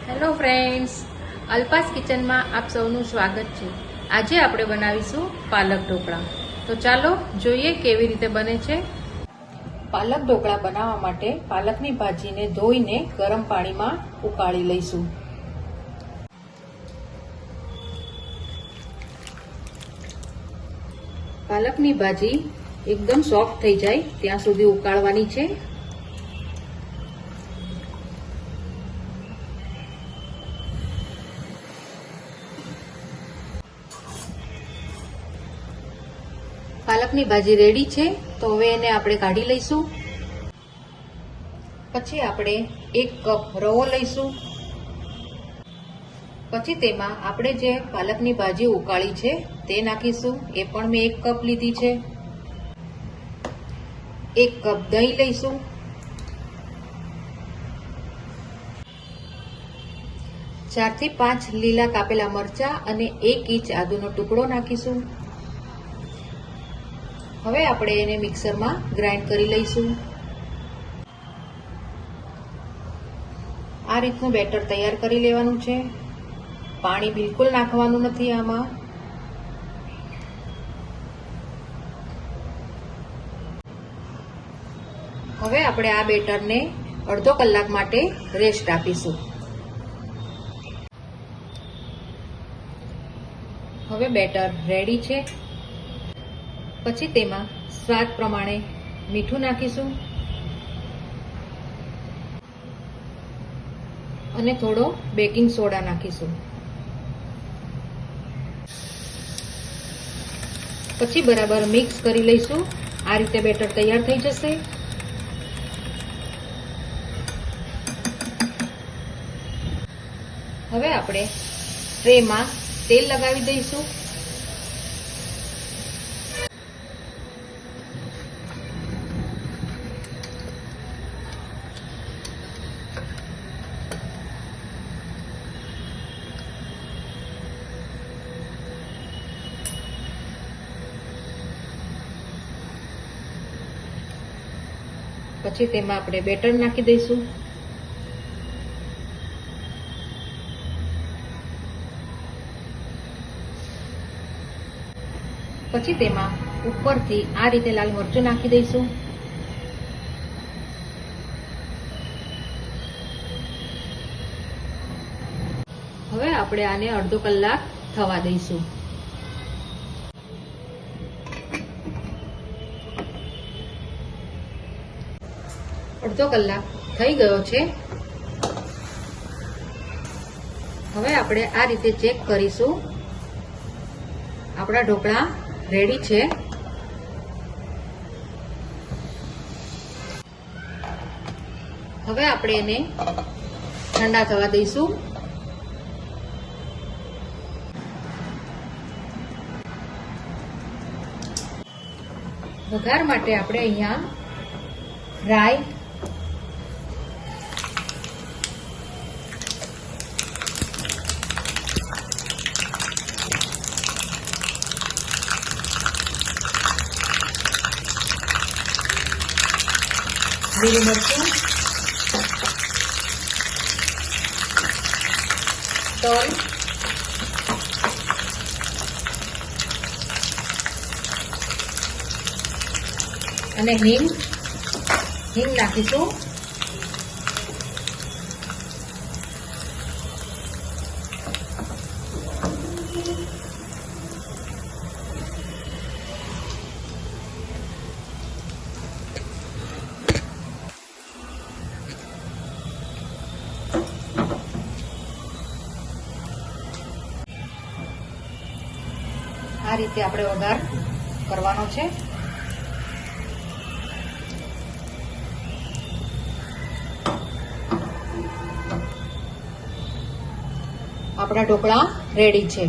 Hello friends, Alpa's કિચનમાં આપ સૌનું સ્વાગત છે। આજે આપણે બનાવીશું પાલક ઢોકળા। તો ચાલો જોઈએ કેવી રીતે બને છે। પાલક ઢોકળા બનાવવા માટે પાલકની ભાજીને ધોઈને ગરમ પાણીમાં ઉકાળી લઈશું। પાલકની ભાજી એકદમ સોફ્ટ થઈ જાય ત્યાં સુધી ઉકાળવાની છે। પાલકની ભાજી રેડી છે, તો હવે એને આપણે કાઢી લઈશું। પછી આપણે 1 કપ રવો લઈશું। પછી તેમાં આપણે જે પાલકની ભાજી ઉકાળી છે તે નાખીશું। એ પણ મેં 1 કપ લીધી છે। 1 કપ દહીં લઈશું। 4 થી 5 લીલા કાપેલા મરચાં અને 1 ઇંચ આદુનો ટુકડો નાખીશું। હવે આપણે એને મિક્સરમાં ગ્રાઇન્ડ કરી લઈશું। આ રીતનું બેટર તૈયાર કરી લેવાનું છે। પાણી બિલકુલ નાખવાનું નથી આમાં। હવે આપણે આ બેટરને અડધો કલાક માટે રેસ્ટ આપીશું। હવે બેટર રેડી છે। પછી તેમાં સ્વાદ પ્રમાણે મીઠું નાખીશું અને થોડો બેકિંગ સોડા નાખીશું। પછી બરાબર મિક્સ કરી લઈશું। આ રીતે બેટર તૈયાર થઈ જશે। હવે આપણે ટ્રેમાં તેલ લગાવી દઈશું। પછી તેમાં આપણે બેટર નાખી દઈશું। પછી તેમાં ઉપરથી આ રીતે લાલ મરચું નાખી દઈશું। હવે આપણે આને અડધો કલાક થવા દઈશું। અડધો કલાક થઈ ગયો છે। હવે આપણે આ રીતે ચેક કરીશું। આપણા ઢોકળા રેડી છે। હવે આપણે એને ઠંડા થવા દઈશું। વઘાર માટે આપણે અહીંયા રાઈ, લીલું મરચું, તલ અને હિંગ નાખીશું। આ રીતે આપણે વઘાર કરવાનો છે। આપણા ઢોકળા રેડી છે।